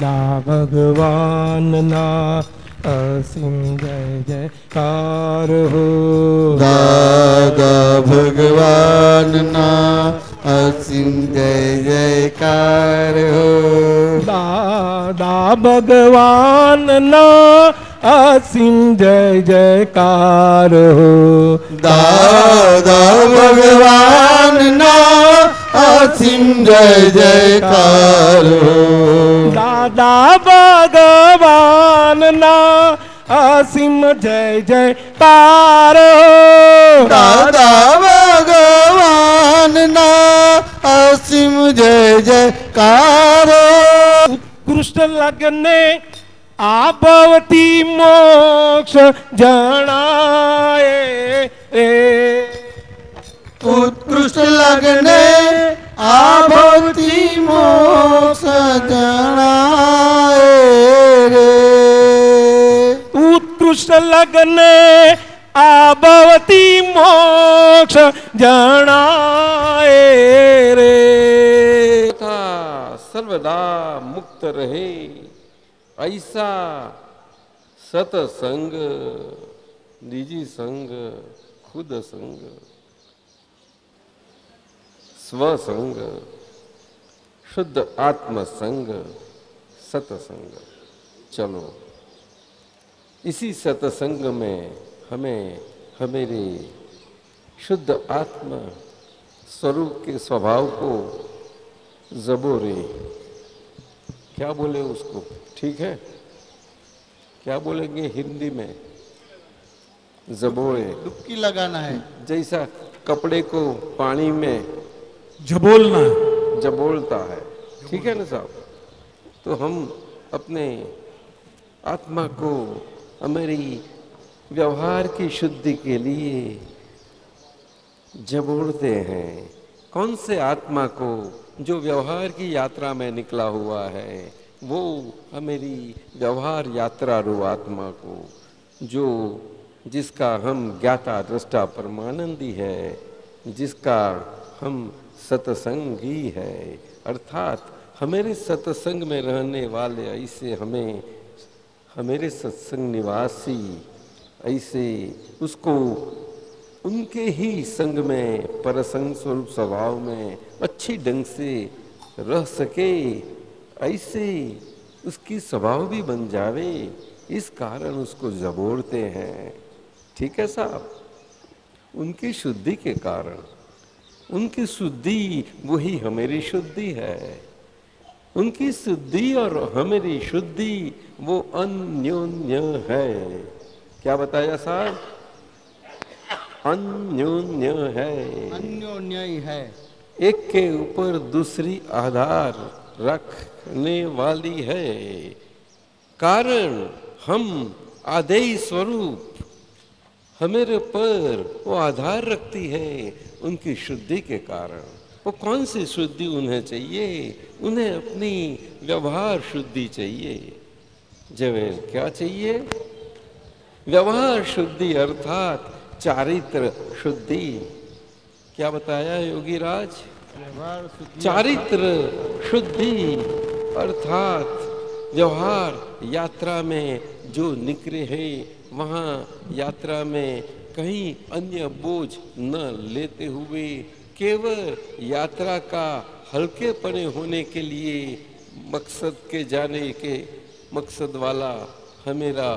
દાદા ભગવાનના અસીમ જય જયકાર હો. દાદા ભગવાનના અસીમ જય જયકાર હો. દાદા ભગવાનના અસીમ જય જયકાર હો. દાદા ભગવાનના અસીમ જય જયકાર હો. દાદા ભગવાનના અસીમ જય જયકાર હો. દાદા ભગવાનના અસીમ જય જયકાર હો. ઉત્કૃષ્ટ લગ્ને આભવતી મોક્ષ જણાય રે. ઉત્કૃષ્ટ લગ્ને આભવતી મોક્ષ જણાય રે. ઉત્કૃષ્ટ લગ્ને આભવતી મોક્ષ જણાય રે. तथा सर्वदा मुक्त रहे ऐसा सतसंग, निजी संग, खुद संग, स्वसंग, शुद्ध आत्म संग, सतसंग. चलो इसी सतसंग में हमें हमारे शुद्ध आत्म स्वरूप के स्वभाव को जबोरे, क्या बोले उसको, ठीक है, क्या बोलेंगे हिंदी में, जबोरे, डुबकी लगाना है. जैसा कपड़े को पानी में जबोलना जबोलता है, ठीक है ना साहब. तो हम अपने आत्मा को हमारी व्यवहार की शुद्धि के लिए जबोड़ते हैं. कौन से आत्मा को जो व्यवहार की यात्रा में निकला हुआ है, वो हमारी व्यवहार यात्रा रू आत्मा को, जो जिसका हम ज्ञाता दृष्टा परमानंदी है, जिसका हम सत्संगी है, अर्थात हमारे सत्संग में रहने वाले ऐसे हमें हमारे सत्संग निवासी ऐसे उसको उनके ही संग में परसंग स्वरूप स्वभाव में अच्छी ढंग से रह सके, ऐसे उसकी स्वभाव भी बन जावे, इस कारण उसको जबोड़ते हैं. ठीक है साहब. उनकी शुद्धि के कारण, उनकी शुद्धि वही हमारी शुद्धि है. उनकी शुद्धि और हमारी शुद्धि वो अन्योन्य है. क्या बताया साहब? अन्योन्य है. अन्योन्य ही है. एक के ऊपर दूसरी आधार रखने वाली है. कारण हम आदेय स्वरूप हमारे पर वो आधार रखती है उनकी शुद्धि के कारण. वो कौन सी शुद्धि उन्हें चाहिए? उन्हें अपनी व्यवहार शुद्धि चाहिए. जब क्या चाहिए? व्यवहार शुद्धि अर्थात चारित्र शुद्धि. क्या बताया योगी राज? चारित्र शुद्धि अर्थात व्यवहार यात्रा में जो निकले हैं, वहाँ यात्रा में कहीं अन्य बोझ न लेते हुए केवल यात्रा का हल्केपने होने के लिए मकसद के जाने के मकसद वाला हमेरा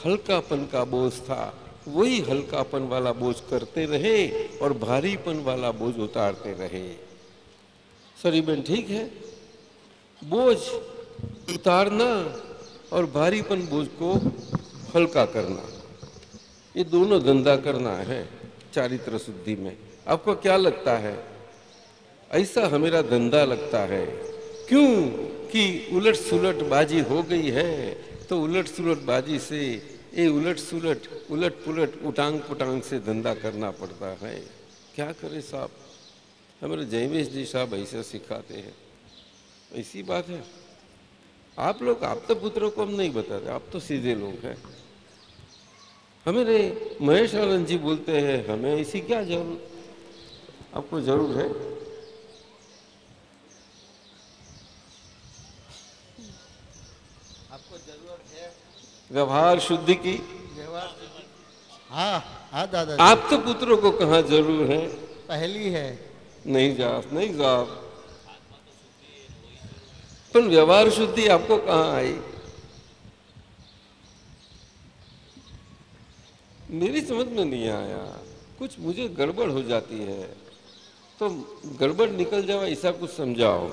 हल्कापन का बोझ था, वही हल्कापन वाला बोझ करते रहे और भारीपन वाला बोझ उतारते रहे. सॉरी बहन, ठीक है. बोझ उतारना और भारीपन बोझ को हल्का करना, ये दोनों धंधा करना है चारित्र शुद्धि में. आपको क्या लगता है? ऐसा हमेरा धंधा लगता है. क्यों कि उलट सुलट बाजी हो गई है, तो उलट सुलट बाजी से ये उलट सुलट उलट पुलट उटांग पुटांग से धंधा करना पड़ता है. क्या करे साहब? हमारे जयवेश जी साहब ऐसा सिखाते हैं. ऐसी बात है. आप लोग, आप तो पुत्रों को हम नहीं बताते, आप तो सीधे लोग हैं. हमारे महेश आनंद जी बोलते हैं हमें ऐसी क्या जरूरत, आपको जरूर है. आपको जरूरत है व्यवहार शुद्धि की? व्यवहार? हाँ हाँ दादा, आप तो पुत्रों को कहाँ जरूर है? पहली है। नहीं जा पर व्यवहार शुद्धि आपको कहाँ आई? मेरी समझ में नहीं आया, कुछ मुझे गड़बड़ हो जाती है, तो गड़बड़ निकल जाओ ऐसा कुछ समझाओ।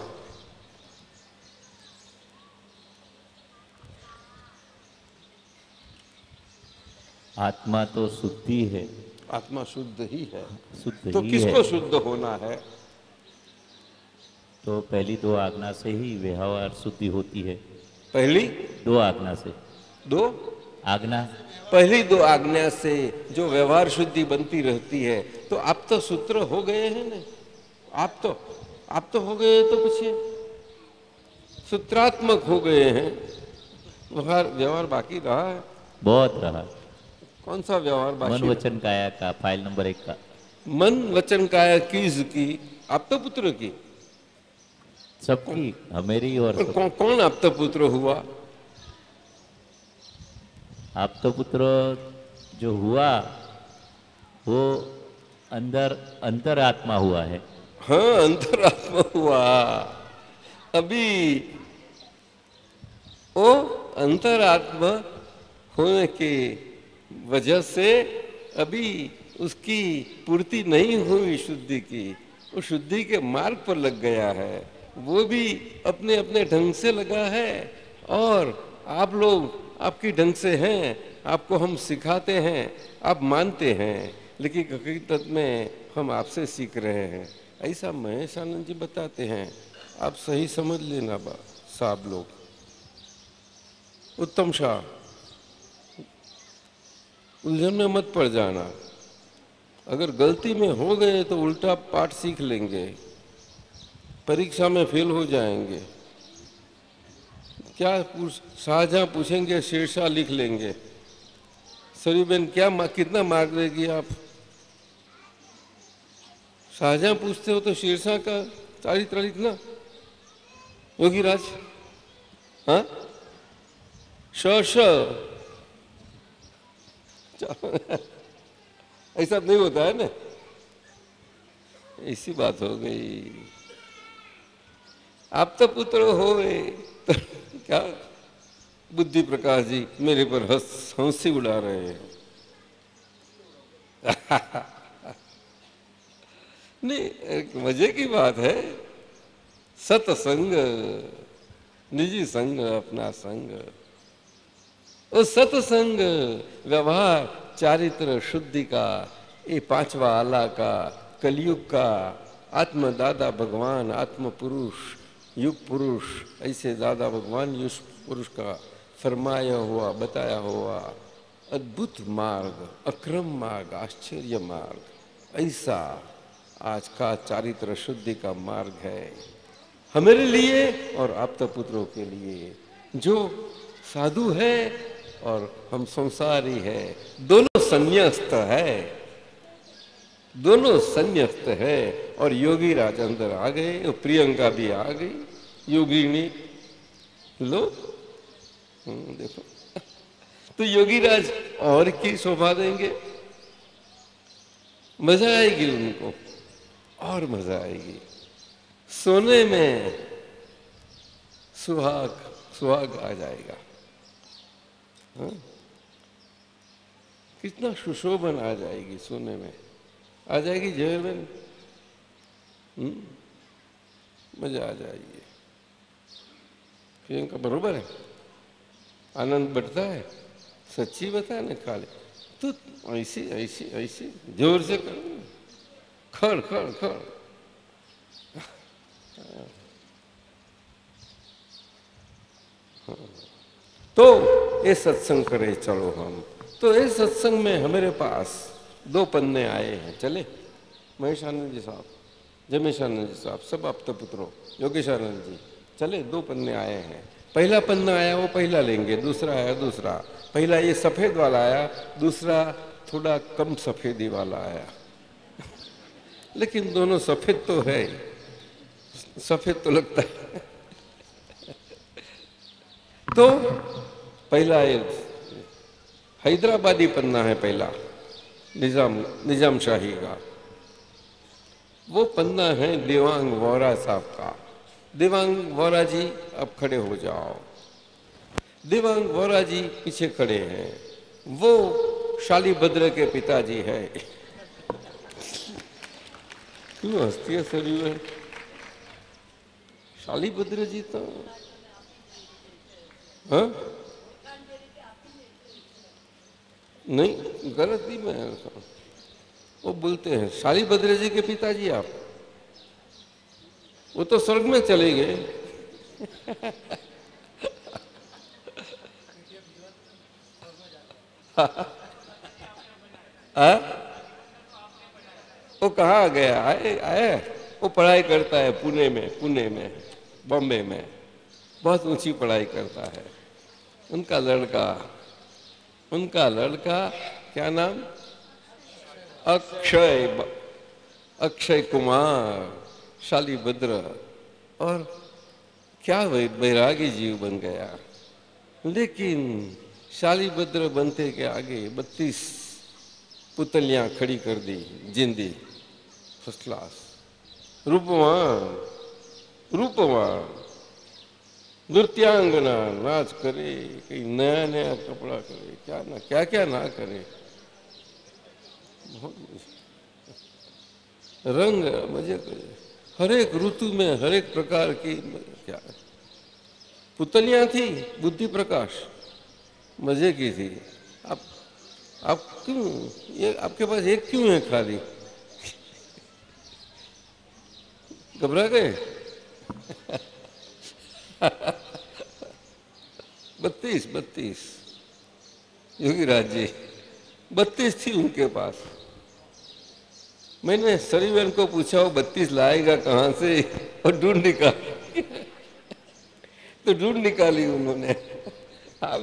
आत्मा तो शुद्धि है। आत्मा शुद्ध ही है, शुद्ध तो ही किसको है। शुद्ध होना है? तो पहली 2 आज्ञा से ही व्यवहार शुद्धि होती है। पहली 2 आज्ञा से। 2 आज्ञा। पहली 2 आज्ञा से जो व्यवहार शुद्धि बनती रहती है, तो आप तो सूत्र हो गए हैं ना। आप तो हो गए, तो पूछिए, सूत्रात्मक हो गए हैं। व्यवहार बाकी रहा है? बहुत रहा। कौन सा व्यवहार बाकी? मन वचन काया का, फाइल नंबर 1 का। मन वचन काया की आप तो पुत्र की, सबकी, मेरी और सब। कौन आप तो पुत्र हुआ? आप तो पुत्र जो हुआ वो अंतरात्मा हुआ है। हाँ, अंतरात्मा हुआ। अभी वो अंतरात्मा होने की वजह से अभी उसकी पूर्ति नहीं हुई शुद्धि की, वो शुद्धि के मार्ग पर लग गया है। वो भी अपने अपने ढंग से लगा है, और आप लोग आपकी ढंग से हैं। आपको हम सिखाते हैं, आप मानते हैं, लेकिन हकीकत में हम आपसे सीख रहे हैं। ऐसा महेश आनंद जी बताते हैं। आप सही समझ लेना साहब लोग। उत्तम शाह, उलझन में मत पड़ जाना। अगर गलती में हो गए तो उल्टा पाठ सीख लेंगे, परीक्षा में फेल हो जाएंगे। क्या शाहजहां पूछेंगे, शेरशाह लिख लेंगे। सरीबेन कितना मार्क देगी आप? शाहजहां पूछते हो तो शेरशाह का चारित्र लिखना। योगीराज, हाँ, ऐसा नहीं होता है ना। ऐसी बात हो गई। आप तो पुत्र हो गए, तो क्या बुद्धि प्रकाश जी मेरे पर हंसी उड़ा रहे हैं। नहीं, एक मजे की बात है। सत्संग, निजी संग, अपना संग, और सत्संग, व्यवहार, चारित्र शुद्धि का ये 5वां आला का, कलयुग का, आत्मदादा भगवान, आत्म पुरुष, युग पुरुष, ऐसे दादा भगवान युग पुरुष का फरमाया हुआ, बताया हुआ अद्भुत मार्ग, अक्रम मार्ग, आश्चर्य मार्ग, ऐसा आज का चारित्र शुद्धि का मार्ग है हमारे लिए और आपता पुत्रों के लिए। जो साधु है और हम संसारी है, दोनों संन्यास्त है, दोनों संन्यास्त है। और योगी राज अंदर आ गए, और प्रियंका भी आ गई, योगिनी लो, देखो। तो योगी राज और की शोभा देंगे, मजा आएगी उनको, और मजा आएगी। सोने में सुहाग सुहाग आ जाएगा। हाँ? कितना सुशोभन आ जाएगी, सोने में आ जाएगी जयबेन। मजा आ जाएगी। प्रियंका बरोबर है, आनंद बढ़ता है। सच्ची बताए ना खाली, तो ऐसी ऐसी ऐसी जोर से करो, खड़ खड़ खड़। तो ये सत्संग करे चलो हम। तो इस सत्संग में हमारे पास 2 पन्ने आए हैं। चले, महेश आनंद जी साहब, जमेश आनंद जी साहब, सब आप तो पुत्रों, योगेश आनंद जी, चले 2 पन्ने आए हैं। पहला पन्ना आया वो पहला लेंगे, दूसरा आया दूसरा। पहला ये सफेद वाला आया, दूसरा थोड़ा कम सफेदी वाला आया। लेकिन दोनों सफेद तो है, सफेद तो लगता है। तो पहला एक हैदराबादी पन्ना है, पहला निजाम शाही का। वो पन्ना है देवांग वोरा साहब का। देवांग वोरा जी अब खड़े हो जाओ। देवांग वोरा जी पीछे खड़े हैं। वो शालीभद्र के पिताजी है। क्यों हंसती है सरयू है? शालीभद्र जी तो हाँ नहीं, गलत ही मैं वो बोलते हैं शालीभद्र जी के पिताजी आप, वो तो स्वर्ग में चले गए। वो कहाँ गया? आए वो पढ़ाई करता है पुणे में बॉम्बे में, बहुत ऊंची पढ़ाई करता है। उनका लड़का क्या नाम? अक्षय कुमार शालीभद्र। और क्या बैरागी जीव बन गया। लेकिन शालीभद्र बनते के आगे 32 पुतलियां खड़ी कर दी, जिंदी फर्स्ट क्लास, रूपवान नृत्यांगना, नाच करे, कहीं नया नया कपड़ा करे, क्या ना करे, बहुत रंग मजे करे। हर एक ऋतु में हर एक प्रकार की क्या पुतलियां थी, बुद्धि प्रकाश मजे की थी। आप क्यों ये आपके पास एक क्यों है खाली? घबरा गए? 32 योगी राज जी 32 थी उनके पास। मैंने सरीवन को पूछा वो 32 लाएगा कहाँ से, और ढूंढ निकाली उन्होंने। आ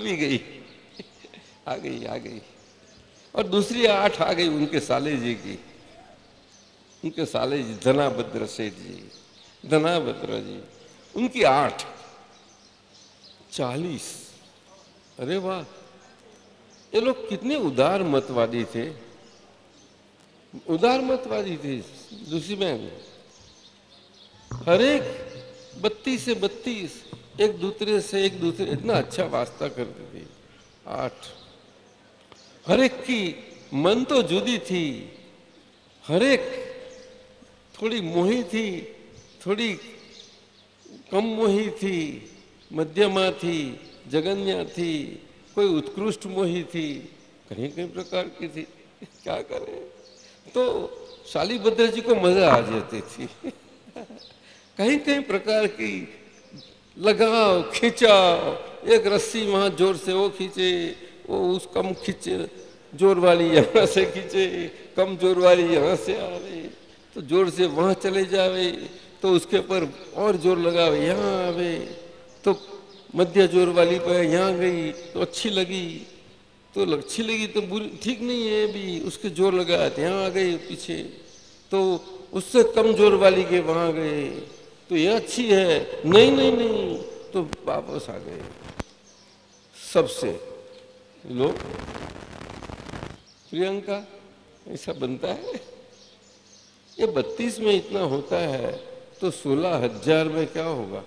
गई। और दूसरी 8 आ गई उनके साले जी की, उनके साले जी धनाभद्र सेठ जी, धनाभद्र जी, उनकी 8 40। अरे वाह, ये लोग कितने उदार मतवादी थे। दूसरी में हर एक 32 से 32 एक दूसरे इतना अच्छा वास्ता करते थे। 8 हर एक की मन तो जुदी थी, हर एक थोड़ी मोही थी, थोड़ी कम मोही थी, मध्यमा थी, जगन्या थी, कोई उत्कृष्ट मोही थी, कहीं कहीं प्रकार की थी। क्या करें? तो शालीभद्र जी को मजा आ जाती थी। कहीं कहीं प्रकार की लगाओ, खिंचाओ, एक रस्सी वहां जोर से वो खींचे, वो उस कम खींचे, जोर वाली यहाँ से खींचे, कम जोर वाली यहाँ से आवे, तो जोर से वहां चले जावे, तो उसके ऊपर और जोर लगावे, यहाँ आवे, तो मध्य जोर वाली पर यहाँ गई तो अच्छी लगी, तो बुरी ठीक नहीं है भी, उसके जोर लगाया तो यहाँ आ गए पीछे, तो उससे कम जोर वाली के वहां गए, तो ये अच्छी है, नहीं, तो वापस आ गए। सबसे लो प्रियंका, ऐसा बनता है? ये 32 में इतना होता है तो 16,000 में क्या होगा?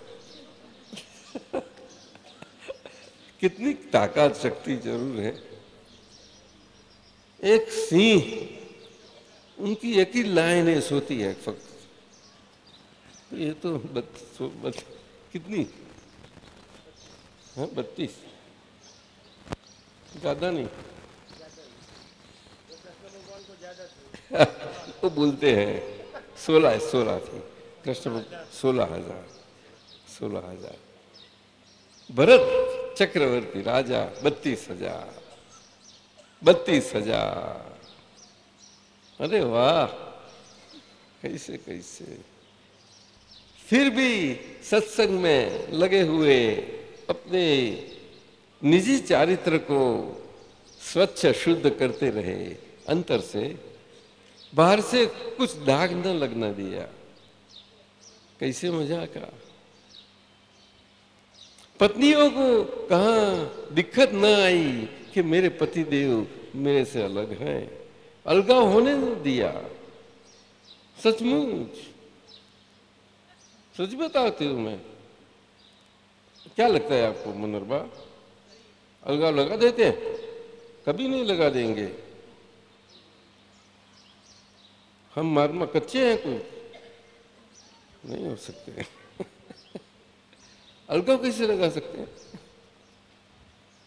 कितनी ताकत शक्ति जरूर है। एक सिंह, उनकी एक ही लाइन है, सोती है फक्त। ये तो कितनी? हाँ 32, ज्यादा नहीं। वो बोलते हैं 16 थी कृष्ण, 16,000। भरत चक्रवर्ती राजा 32,000। अरे वाह, कैसे फिर भी सत्संग में लगे हुए अपने निजी चारित्र को स्वच्छ शुद्ध करते रहे, अंतर से, बाहर से कुछ दाग न लगना दिया। कैसे मजा का। पत्नियों को कहाँ दिक्कत न आई कि मेरे पति देव मेरे से अलग हैं, अलगाव होने नहीं दिया। सचमुच सच बताती हूं मैं। क्या लगता है आपको मुनरबा, अलगाव लगा देते हैं? कभी नहीं लगा देंगे। हम मारमा कच्चे हैं, कोई नहीं हो सकते। अलगाव कैसे लगा सकते हैं?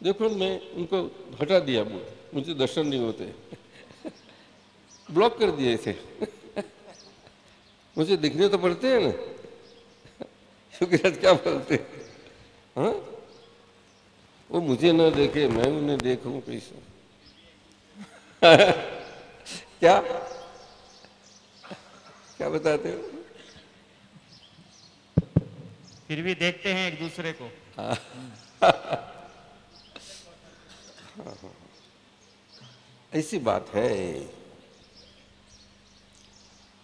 देखो मैं उनको हटा दिया, मुझे दर्शन नहीं होते। ब्लॉक कर दिए थे। मुझे दिखने तो पड़ते हैं ना, क्योंकि आज क्या बोलते हैं, हाँ? वो मुझे ना देखे, मैं उन्हें देखूं कैसे? क्या क्या बताते हो? फिर भी देखते हैं एक दूसरे को। ऐसी बात है।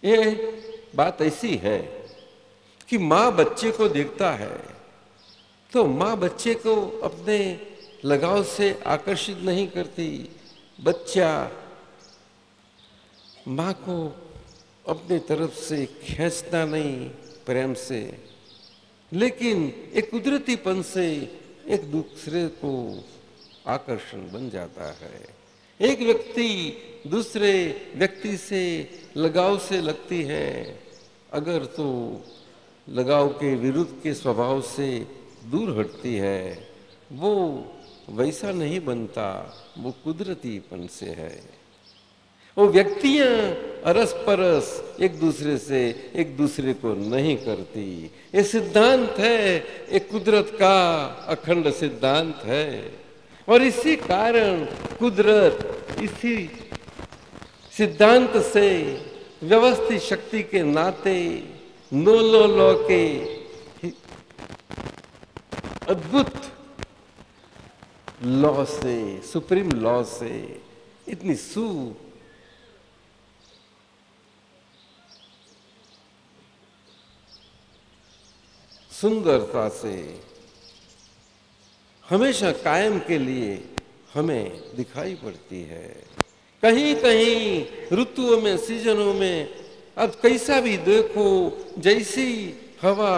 ये बात ऐसी है कि माँ बच्चे को देखता है तो माँ बच्चे को अपने लगाव से आकर्षित नहीं करती। बच्चा माँ को अपने तरफ से खींचता नहीं प्रेम से, लेकिन एक कुदरतीपन से एक दूसरे को आकर्षण बन जाता है। एक व्यक्ति दूसरे व्यक्ति से लगाव से लगती है, अगर तो लगाव के विरुद्ध के स्वभाव से दूर हटती है, वो वैसा नहीं बनता, वो कुदरतीपन से है। वो व्यक्तियां अरस परस एक दूसरे से एक दूसरे को नहीं करती। ये सिद्धांत है, एक कुदरत का अखंड सिद्धांत है। और इसी कारण कुदरत इसी सिद्धांत से व्यवस्थित शक्ति के नाते नो लॉ के अद्भुत लॉ से, सुप्रीम लॉ से इतनी सुंदरता से हमेशा कायम के लिए हमें दिखाई पड़ती है। कहीं कहीं ऋतुओं में, सीजनों में अब कैसा भी देखो, जैसी हवा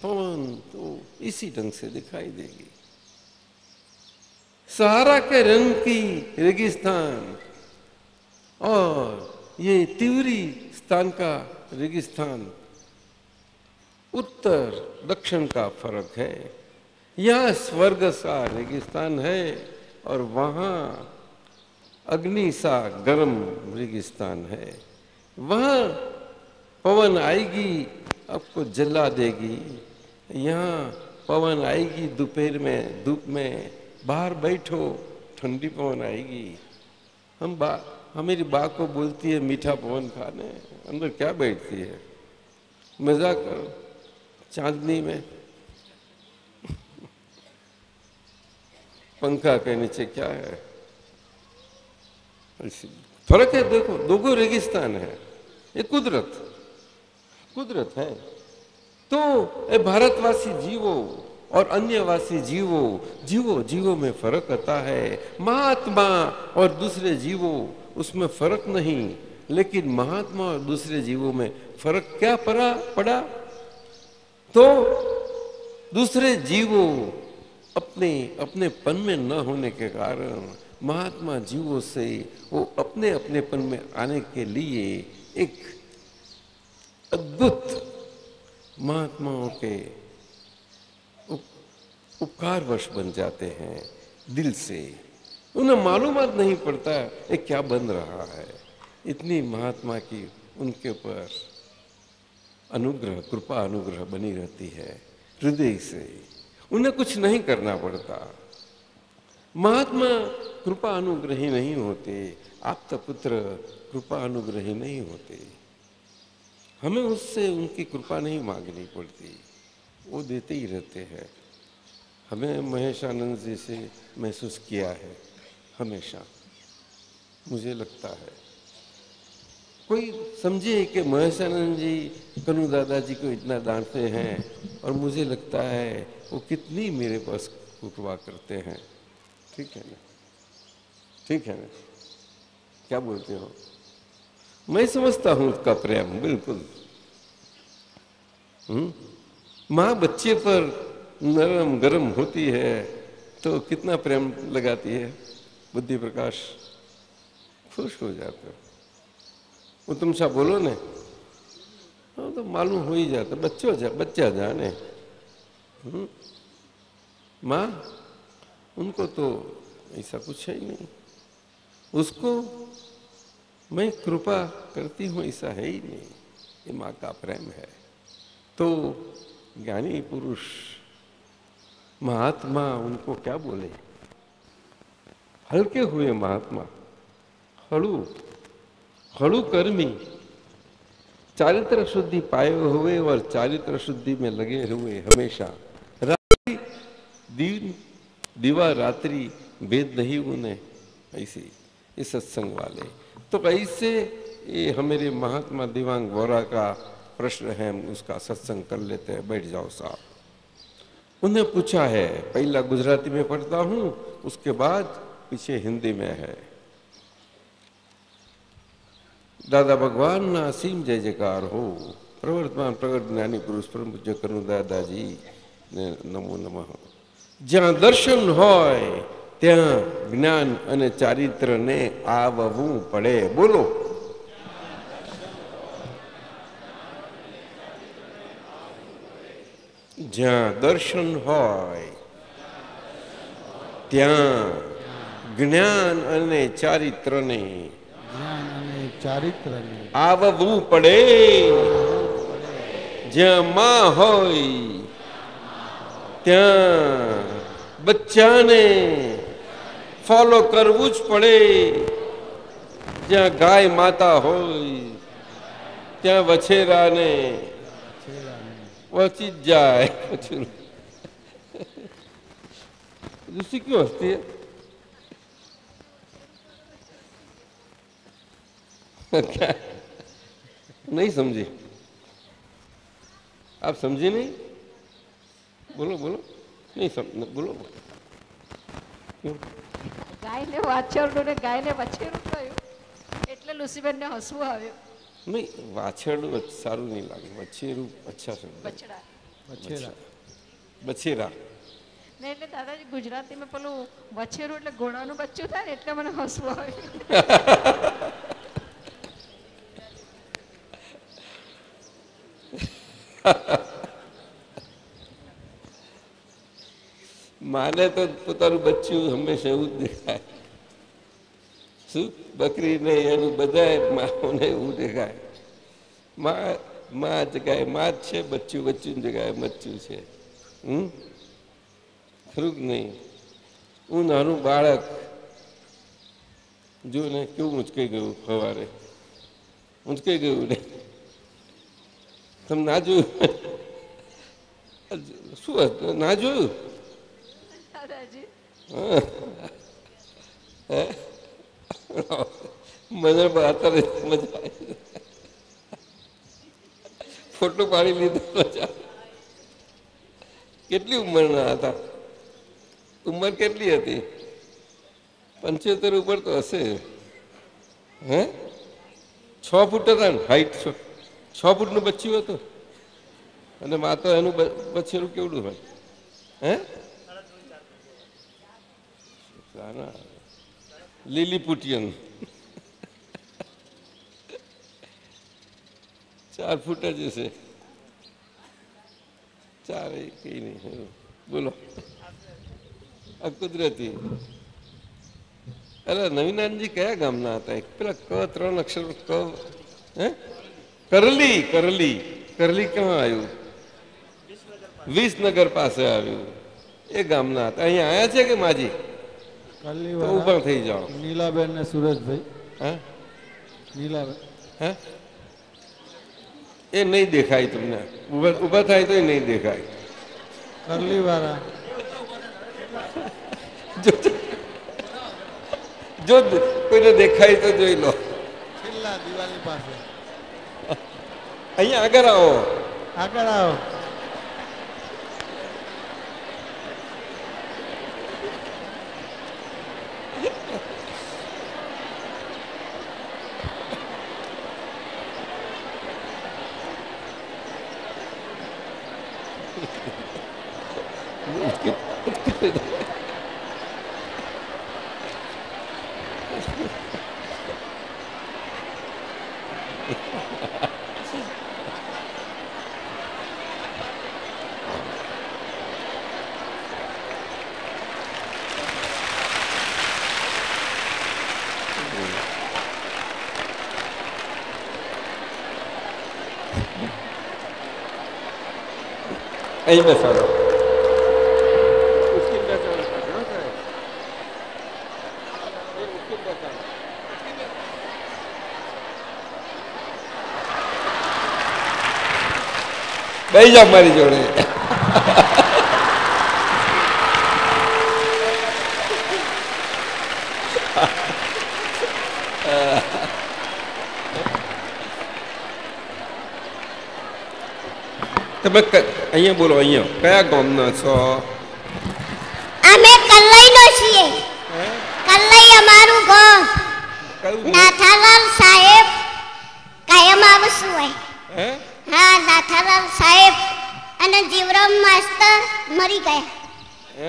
पवन तो इसी ढंग से दिखाई देगी। सहारा के रंग की रेगिस्तान और ये तिवरी स्थान का रेगिस्तान, उत्तर दक्षिण का फर्क है। यहाँ स्वर्ग सा रेगिस्तान है और वहाँ अग्नि सा गर्म रेगिस्तान है। वहाँ पवन आएगी आपको जला देगी, यहाँ पवन आएगी दोपहर में, धूप में बाहर बैठो ठंडी पवन आएगी। हमारी बा को बोलती है मीठा पवन खाने, अंदर क्या बैठती है, मजाक करो। चांदनी में पंखा के नीचे क्या है, फर्क है। देखो दोगो रेगिस्तान है, ये कुदरत है। तो ये भारतवासी जीवो और अन्यवासी जीवो में फर्क आता है। महात्मा और दूसरे जीवो उसमें फर्क नहीं, लेकिन महात्मा और दूसरे जीवों में फर्क क्या पड़ा? तो दूसरे जीवों अपने पन में न होने के कारण महात्मा जीवों से वो अपनेपन में आने के लिए एक अद्भुत महात्माओं के उपकारवश बन जाते हैं दिल से। उन्हें मालूमात नहीं पड़ता ये क्या बन रहा है। इतनी महात्मा की उनके ऊपर अनुग्रह, कृपा अनुग्रह बनी रहती है हृदय से। उन्हें कुछ नहीं करना पड़ता। महात्मा कृपा अनुग्रही नहीं होते, आप्त पुत्र कृपा अनुग्रही नहीं होते। हमें उससे उनकी कृपा नहीं मांगनी पड़ती, वो देते ही रहते हैं। हमें महेशानंद जी से महसूस किया है हमेशा। मुझे लगता है कोई समझे कि महेशानंद जी कनु दादाजी को इतना डांटते हैं, और मुझे लगता है वो कितनी मेरे पास कृपा करते हैं। ठीक है ना, ठीक है ना, क्या बोलते हो? मैं समझता हूं उसका प्रेम बिल्कुल। माँ बच्चे पर नरम गरम होती है तो कितना प्रेम लगाती है। बुद्धि प्रकाश खुश हो जाते हो। वो तुम सा बोलो ने, हाँ तो मालूम हो ही जाता, बच्चा जाने। माँ उनको तो ऐसा कुछ है ही नहीं, उसको मैं कृपा करती हूँ ऐसा है ही नहीं। ये माँ का प्रेम है। तो ज्ञानी पुरुष महात्मा उनको क्या बोले? हल्के हुए महात्मा, हड़ू कर्मी, चारित्र शुद्धि पाए हुए और चारित्र शुद्धि में लगे हुए हमेशा। रात्रि दिन दिवा रात्रि भेद नहीं उन्हें, ऐसे ये सत्संग वाले। तो ऐसे ये हमारे महात्मा दिवांग वोरा का प्रश्न है, हम उसका सत्संग कर लेते हैं। बैठ जाओ साहब। उन्हें पूछा है, पहला गुजराती में पढ़ता हूँ, उसके बाद पीछे हिंदी में है। दादा भगवान ना असीम जय जयकार हो। प्रवर्तमान प्रगट ज्ञानी पुरुष परम पूज्य करुण दादाजी ने नमो नमः। જ્યાં દર્શન હોય ત્યાં જ્ઞાન અને ચારિત્રને આવવું પડે। બોલો, જ્યાં દર્શન હોય ત્યાં જ્ઞાન અને ચારિત્રને જ્ઞાન અને ચારિત્રને આવવું પડે। જ્યાં માં હોય ત્યાં બચ્ચાને ફોલો કરવું જ પડે। જ્યાં ગાય માતા હોય ત્યાં વછેરાને વચી જ જાય। दूसरी क्यों हंसती है? क्या नहीं समझी? आप समझे नहीं? बोलो बोलो, नहीं समझ, बोलो क्यों? ગાયને વાછરડું ને ગાયને વછેરું થયું એટલે લુસીબેનને હસવું આવ્યું। नहीं, वाछरडू सारू नहीं लागे, वछेरू अच्छा शब्द। બછડા બછેરા बछेरा ને એટલે દાદાજી ગુજરાતીમાં પેલું વછેરું એટલે ઘોડાનું બચ્ચું થાય ને એટલે મને હસવું આવ્યું। माने तो પોતાનું બચ્ચું હંમેશા એવું જ દેખાય। શું બકરી ને એનું બધાય માઓને એવું દેખાય। માં જગાએ માં જ છે, બચ્ચું જગાએ બચ્ચું છે। ખરું કે નહીં? હું નાનું બાળક જો ને કેવું ઊંચકાઈ ગયું, સવારે ઊંચકાઈ ગયું ને, તમે ના જોયું? શું ના જોયું? દાદાજી મને અત્યારે મજા આવી, ફોટો પાડી લીધો। મજા। કેટલી ઉંમરના હતા? ઉંમર કેટલી હતી? 75 ઉપર તો હશે। હે 6 ફૂટ હતા ને હાઈટ? 6 ફૂટનું બચ્ચું હતું અને મા તો એનું બચ્ચેરું કેવડું હોય? હે લીલીપુટિયન 4 ફૂટ જ હશે। 4 કઈ નહીં। બોલો, આ કુદરતી। અરે નવીનાનજી કયા ગામના હતા? એક પેલા ક 3 અક્ષર ક, હે કરલી, કરલી કરલી ક્યાં આવ્યું? વિસનગર પાસે આવ્યું। એ ગામના હતા। અહીંયા આયા છે કે માજી? તો ઉભા થઈ જાઓ। નીલાબેન ને સુરજભાઈ। હા નીલાબેન હે એ નહીં દેખાય તમને, ઉભા થાય તો એ નહીં દેખાય। કરલી વાળા જો કોઈને દેખાય તો જોઈ લો। છેલ્લા દિવાળી પાસે અહીંયા આગળ આવો। આગળ આવો। અહીં બેસાડો. ઉચકીને બેસાડો. હા, સાહેબ. એ ઉચકીને બેસાડો. બેસી જાઓ મારી જોડે. તમે અહીંયા બોલો, અહીંયા કયા ગામના છો? અમે કલ્લઈનો છીએ. કલ્લઈ અમારું ગામ. કયું? નાથાલાલ સાહેબ કાયમ આવશું હોય. હે? હા, નાથાલાલ સાહેબ અને જીવરામ માસ્તર મરી ગયા.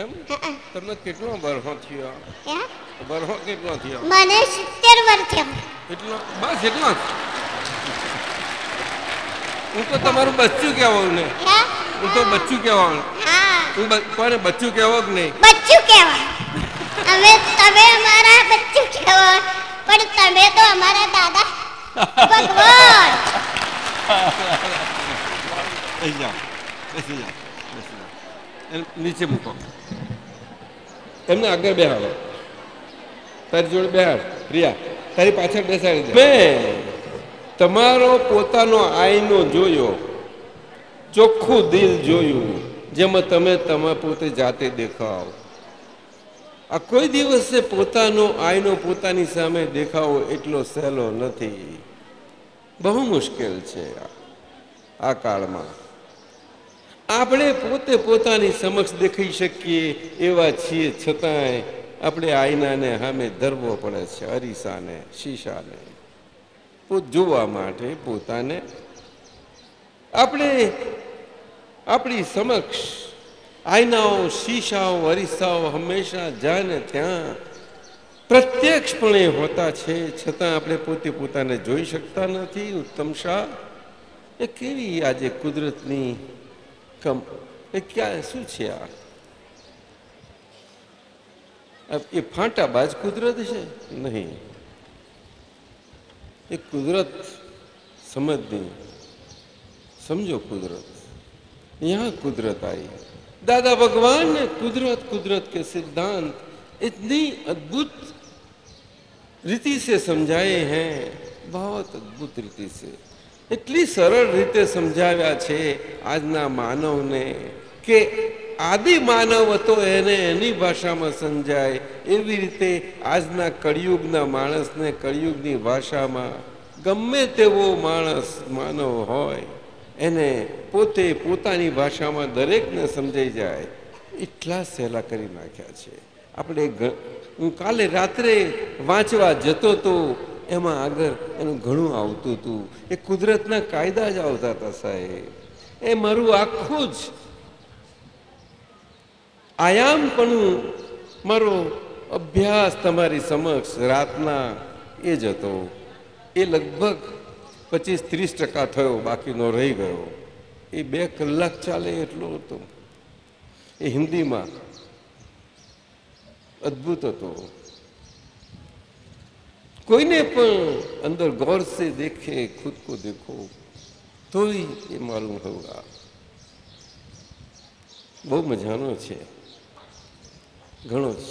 એમ? તમને કેટલો બરહો થયો? હે? બરહો કેટલો થયો? મને 70 વર્ષ થયા. એટલો? બસ એટલો જ? હું તો તમારું બચ્ચું કહેવાનું ને. હે? હું તો બચ્ચું કહેવાનું. હા, હું કોને બચ્ચું કહેવો કે નહીં? બચ્ચું કહેવાય. તમે અમારા બચ્ચું કહેવાય, પણ તમે તો અમારા દાદા ભગવાન. બેસી જાઓ, બેસી જાઓ, બેસી જાઓ. એને નીચે મૂકો. એમને આગળ બેહાડો. તારી જોડે બેહાડ. પ્રિયા, તારી પાછળ બેસાડી દે. મેં તમારો પોતાનો આઈનો જોયો, ચોખ્ખું દિલ જોયું, જેમાં તમે પોતે જાતે દેખાવ. આ કોઈ દિવસે પોતાનો આઈનો પોતાની સામે દેખાવો એટલો સહેલો નથી. બહુ મુશ્કેલ છે આ કાળમાં. આપણે પોતે પોતાની સમક્ષ દેખાઈ શકીએ એવા છીએ, છતાંય આપણે આઈનાને સામે ધરવો પડે છે, અરીસાને, શીશાને જોવા માટે પોતાને. આપણે આપણી સમક્ષ આઈનાઓ, શીશાઓ, અરીસાઓ હંમેશા જ્યાં ને ત્યાં પ્રત્યક્ષપણે હોતા છે, છતાં આપણે પોતે પોતાને જોઈ શકતા નથી. ઉત્તમ શાહ, એ કેવી આજે કુદરતની એ ક્યાં શું છે આ? એ ફાંટાબાજ કુદરત છે? નહીં, એ કુદરત સમજની. समझो कुदरत, यहाँ कुदरत आई. दादा भगवान ने कुदरत कुदरत के सिद्धांत इतनी अद्भुत रीति से समझाए हैं, बहुत अद्भुत रीति से, इतनी सरल रीते समझाव्या છે આજના માનવને કે આદિ માનવ હતો એને એની ભાષામાં સમજાય એવી રીતે આજના કળિયુગના માણસને કળિયુગની ભાષામાં ગમે તેવો માણસ માનવ હોય એને પોતે પોતાની ભાષામાં દરેકને સમજાઈ જાય એટલા સહેલા કરી નાખ્યા છે. આપણે હું કાલે રાત્રે વાંચવા જતો તો એમાં આગળ એનું ઘણું આવતું હતું. એ કુદરતના કાયદા જ આવતા હતા સાહેબ. એ મારું આખું જ આયામપણું, મારો અભ્યાસ તમારી સમક્ષ રાતના એ જ હતો. એ લગભગ 25-30% થયો, બાકીનો રહી ગયો. એ 2 કલાક ચાલે એટલો હતો. એ હિન્દીમાં અદ્ભુત હતો. કોઈને પણ અંદર ગौर से देखे, खुद को देखो तो ही ये मालूम होगा. બહુ મજાનો છે, ઘણો જ.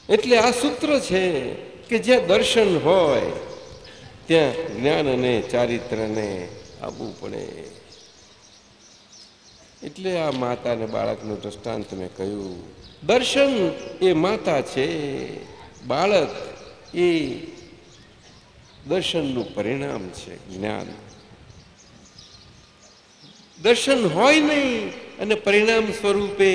એટલે આ સૂત્ર છે કે જ્યાં દર્શન હોય ત્યાં જ્ઞાન અને ચારિત્રને આવવું પડે. એટલે આ માતા અને બાળકનું દ્રષ્ટાંત મેં કહ્યું. દર્શન એ માતા છે, બાળક એ દર્શનનું પરિણામ છે, જ્ઞાન. દર્શન હોય નહીં અને પરિણામ સ્વરૂપે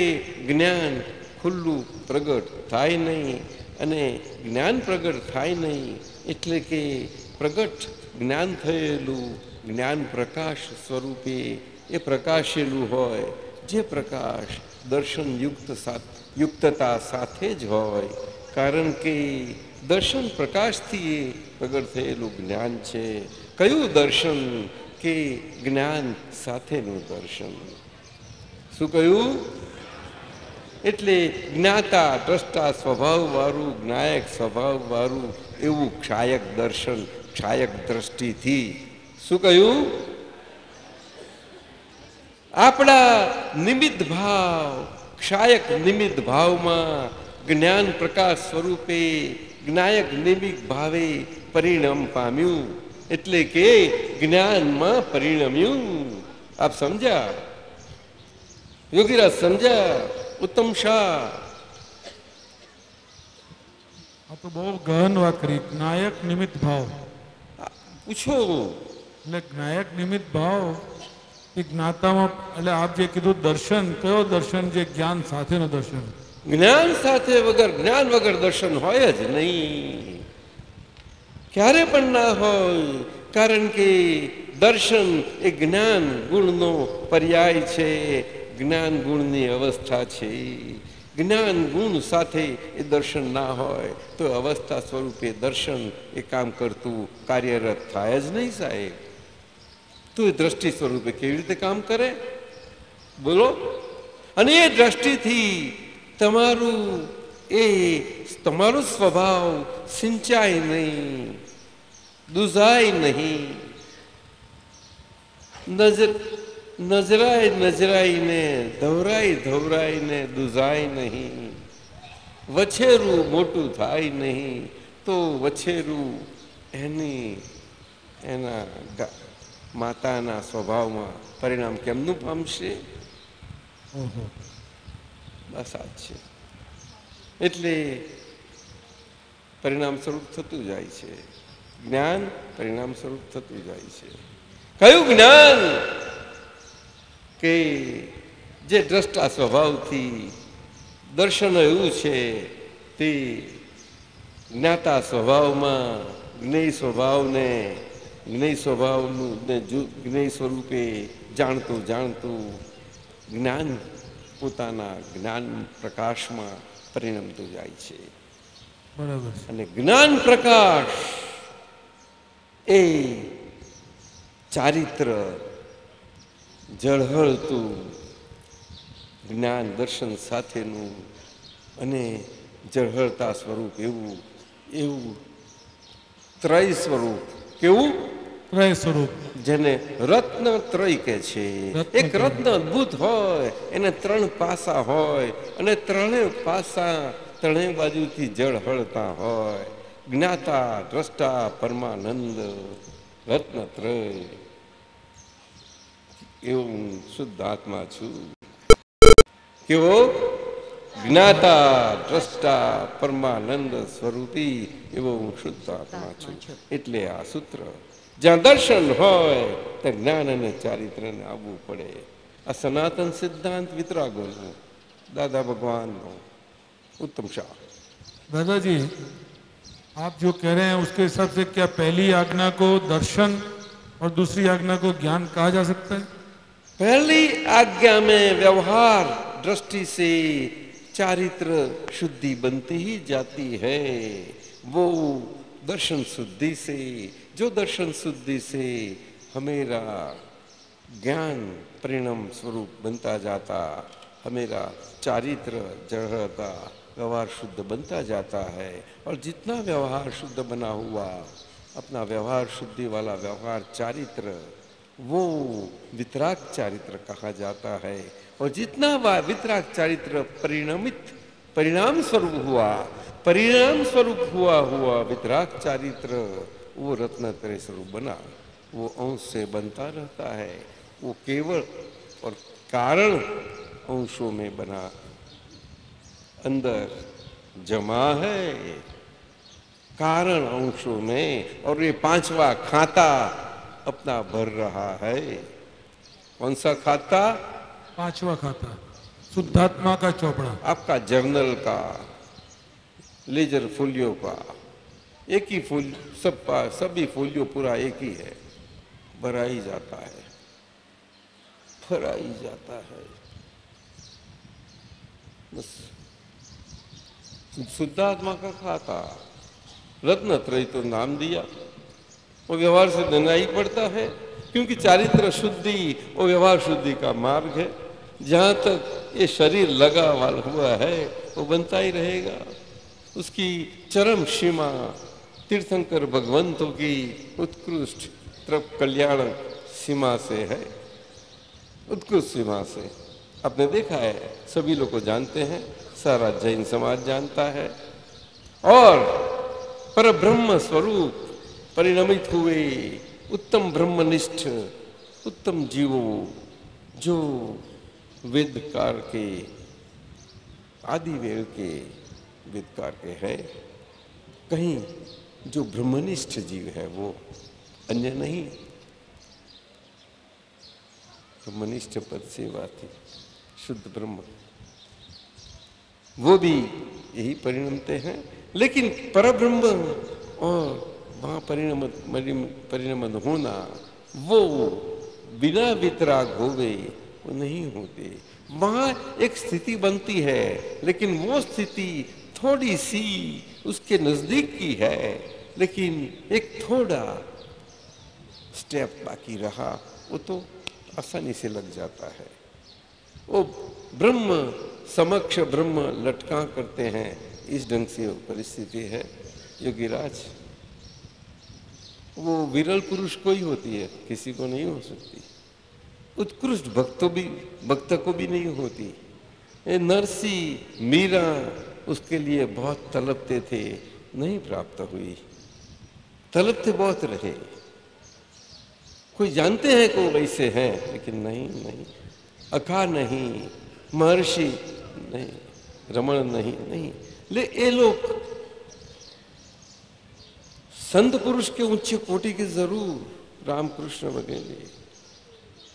જ્ઞાન ખુલ્લું પ્રગટ થાય નહીં, અને જ્ઞાન પ્રગટ થાય નહીં એટલે કે પ્રગટ જ્ઞાન થયેલું જ્ઞાન પ્રકાશ સ્વરૂપે એ પ્રકાશેલું હોય, જે પ્રકાશ દર્શન યુક્તતા સાથે જ હોય, કારણ કે દર્શન પ્રકાશથી પ્રગટ થયેલું જ્ઞાન છે. કયું દર્શન? કે જ્ઞાન સાથેનું દર્શન. શું કહ્યું? એટલે જ્ઞાતા દ્રષ્ટા સ્વભાવવાળું, જ્ઞાયક સ્વભાવવાળું એવું ક્ષાયક દર્શન, ક્ષાયક દ્રષ્ટિથી. શું કહ્યું? આપણા નિમિત્ત ભાવ, ક્ષાયક નિમિત્ત ભાવમાં જ્ઞાન પ્રકાશ સ્વરૂપે જ્ઞાયક નિમિત્ત ભાવે પરિણામ પામ્યું, એટલે કે જ્ઞાનમાં પરિણમ્યું. આપ સમજ્યા? યોગીરાજ સમજ્યા? ઉત્તમ શાહ? આ તો બહુ ગહન વાત કરી. જ્ઞાયક નિમિત્ત ભાવ પૂછો. એટલે જ્ઞાયક નિમિત્ત ભાવ એ જ્ઞાતામાં, એટલે આપ જે કીધું દર્શન, કયો દર્શન? જે જ્ઞાન સાથેનો દર્શન. જ્ઞાન સાથે વગર, જ્ઞાન વગર દર્શન હોય જ નહીં, ક્યારે પણ ના હોય. કારણ કે દર્શન એ જ્ઞાન ગુણનો પર્યાય છે, જ્ઞાન ગુણની અવસ્થા છે. જ્ઞાન ગુણ સાથે એ દર્શન ના હોય તો અવસ્થા સ્વરૂપે દર્શન એ કામ કરતું કાર્યરત થાય જ નહીં સાહેબ. તો એ દ્રષ્ટિ સ્વરૂપે કેવી રીતે કામ કરે? બોલો. અને એ દ્રષ્ટિથી તમારો સ્વભાવ સિંચાય નહીં, દુઝાય નહીં. નજરાઈને ધવરાઈને દુઝાય નહીં. વછેરું મોટું થાય નહીં તો વછેરું એના માતાના સ્વભાવમાં પરિણામ કેમનું પામશે? બસ આ જ છે. એટલે પરિણામ સ્વરૂપ થતું જાય છે. જ્ઞાન પરિણામ સ્વરૂપ થતું જાય છે. કયું જ્ઞાન? કે જે દ્રષ્ટા સ્વભાવથી દર્શન એવું છે તે જ્ઞાતા સ્વભાવમાં જ્ઞેય સ્વભાવનું જ્ઞેય સ્વરૂપે જાણતું જ્ઞાન પોતાના જ્ઞાન પ્રકાશમાં પરિણમતું જાય છે. બરાબર. અને જ્ઞાન પ્રકાશ એ ચારિત્ર ઝળહળતું જ્ઞાન દર્શન સાથેનું અને ઝળહળતા સ્વરૂપ એવું ત્રય સ્વરૂપ. કેવું? ત્રય સ્વરૂપ, જેને રત્ન ત્રય કે છે. એક રત્ન અદભુત હોય, એને 3 પાસા હોય અને ત્રણેય બાજુથી ઝળહળતા હોય. જ્ઞાતા દ્રષ્ટા પરમાનંદ રત્નત્રય. એવો હું શુદ્ધ આત્મા છું. કેવો? જ્ઞાતા દ્રષ્ટા પરમાનંદ સ્વરૂપી એવો હું શુદ્ધ આત્મા છું. એટલે આ સૂત્ર જ્યાં દર્શન હોય ત્યાં જ્ઞાન અને ચારિત્રને આવવું પડે. આ સનાતન સિદ્ધાંત વિતરાગોનો, દાદા ભગવાનનો. उत्तम शाह। दादाजी आप जो कह रहे हैं उसके हिसाब से क्या पहली आज्ञा को दर्शन और दूसरी आज्ञा को ज्ञान कहा जा सकता है? पहली आज्ञा में व्यवहार दृष्टि से चारित्र शुद्धि बनती ही जाती है। वो दर्शन शुद्धि से, जो दर्शन शुद्धि से हमेरा ज्ञान परिणाम स्वरूप बनता जाता, हमेरा चारित्र जड़ता, व्यवहार शुद्ध बनता जाता है। और जितना व्यवहार शुद्ध बना हुआ, अपना व्यवहार शुद्धि वाला व्यवहार चारित्र, वो वितराग चारित्र कहा जाता है। और जितना वह वितराग चारित्र परिणाम स्वरूप हुआ वितराग चारित्र, वो रत्नत्रय स्वरूप बना, वो अंश से बनता रहता है। वो केवल और कारण अंशों में बना, अंदर जमा है कारण अंशों में, और ये पांचवा खाता अपना भर रहा है। कौन सा खाता? पांचवा खाता शुद्धात्मा का चौपड़ा, आपका जर्नल का, लेजर फोलियो का, एक ही फूल, सभी फोलियो पूरा एक ही है, भरा ही जाता है। फहराई जाता है। बस शुद्धात्मा का खाता, रत्नत्रयी तो नाम दिया, वो व्यवहार से देना ही पड़ता है, क्योंकि चारित्र शुद्धि वो व्यवहार शुद्धि का मार्ग है। जहाँ तक ये शरीर लगा हुआ है वो बनता ही रहेगा। उसकी चरम सीमा तीर्थंकर भगवंतों की उत्कृष्ट तरफ कल्याण सीमा से है, उत्कृष्ट सीमा से। आपने देखा है, सभी लोग को जानते हैं, सारा जैन समाज जानता है। और पर ब्रह्म स्वरूप परिणमित हुए उत्तम ब्रह्मनिष्ठ उत्तम जीवों जो वेदकार के आदि वेद के वेदकार के हैं, कहीं जो ब्रह्मनिष्ठ जीव है वो अन्य नहीं, ब्रह्मनिष्ठ पद से बात शुद्ध ब्रह्म, वो भी यही परिणमते हैं। लेकिन परब्रह्म और वहाँ परिणमन होना वो बिना वितराग होवे वो नहीं होते। वहाँ एक स्थिति बनती है, लेकिन वो स्थिति थोड़ी सी उसके नजदीक की है, लेकिन एक थोड़ा स्टेप बाकी रहा, वो तो आसानी से लग जाता है। वो ब्रह्म समक्ष ब्रह्म लटका करते हैं, इस ढंग से परिस्थिति है योगीराज। वो विरल पुरुष को ही होती है, किसी को नहीं हो सकती। उत्कृष्ट भक्त को भी नहीं होती। नरसी मीरा उसके लिए बहुत तलपते थे, नहीं प्राप्त हुई। तलपते बहुत रहे, कोई जानते हैं को वैसे हैं, लेकिन नहीं। अका नहीं, महर्षि नहीं, रमण नहीं। ले ये लोग संत पुरुष के उच्च कोटि के जरूर, रामकृष्ण वगैरह,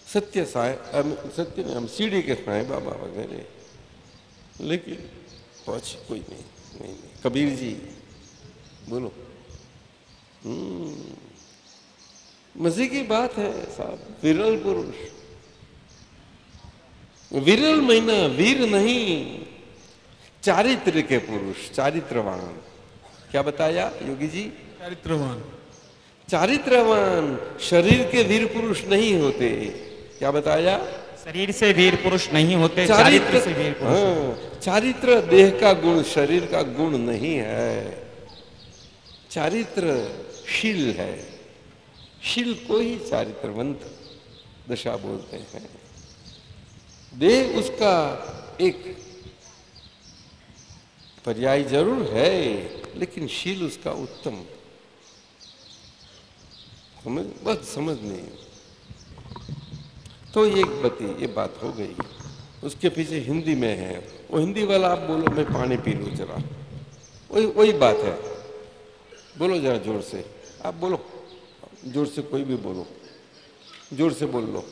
सत्य में हम सीढ़ी के साईं बाबा वगैरह, लेकिन पहुंच कोई नहीं। कबीर जी बोलो, मजे की बात है साहब। विरल पुरुष, विरल महीना, वीर नहीं, चारित्र के पुरुष, चारित्रवान। क्या बताया योगी जी? चारित्रवान। चारित्रवान शरीर के वीर पुरुष नहीं होते। क्या बताया? शरीर से वीर पुरुष नहीं होते, चारित्र से वीर पुरुष। हाँ, चारित्र देह का गुण, शरीर का गुण नहीं है। चारित्र शील है, शील को ही चारित्रवंत दशा बोलते हैं। देह उसका एक पर्याय जरूर है, लेकिन शील उसका उत्तम। समझ नहीं। तो ये बात हो गई। उसके पीछे हिंदी में है, वो हिंदी वाला आप बोलो, मैं पानी पी लूं जरा, वही बात है। बोलो जरा जोर से, आप बोलो जोर से, कोई भी बोलो, जोर से बोल लो।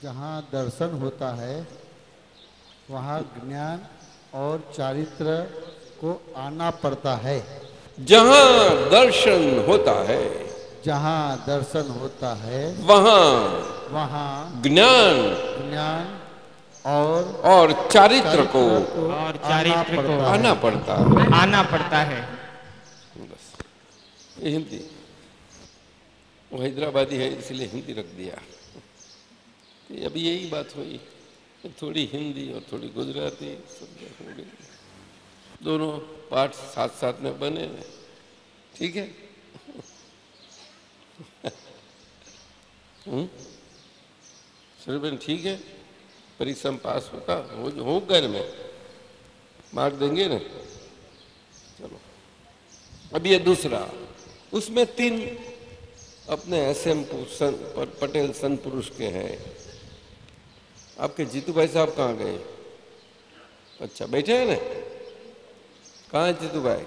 जहाँ दर्शन होता है वहाँ ज्ञान और चारित्र को आना पड़ता है। जहाँ दर्शन होता है, जहाँ दर्शन होता है वहाँ ज्ञान और चारित्र को आना पड़ता है। बस ये हिंदी, वो हैदराबादी है इसलिए हिंदी रख दिया। अभी यही बात हुई, थोड़ी हिंदी और थोड़ी गुजराती सब हो गई, दोनों पाठ साथ साथ में बने हुए। ठीक है। सर ठीक है, परीक्षा में पास होगा, हो घर में मार्क देंगे ना। चलो अब ये दूसरा, उसमें 3 अपने SM पटेल संत पुरुष के हैं। आपके जीतू भाई साहब कहाँ गए? अच्छा बैठे हैं ना, कहाँ है जीतू भाई?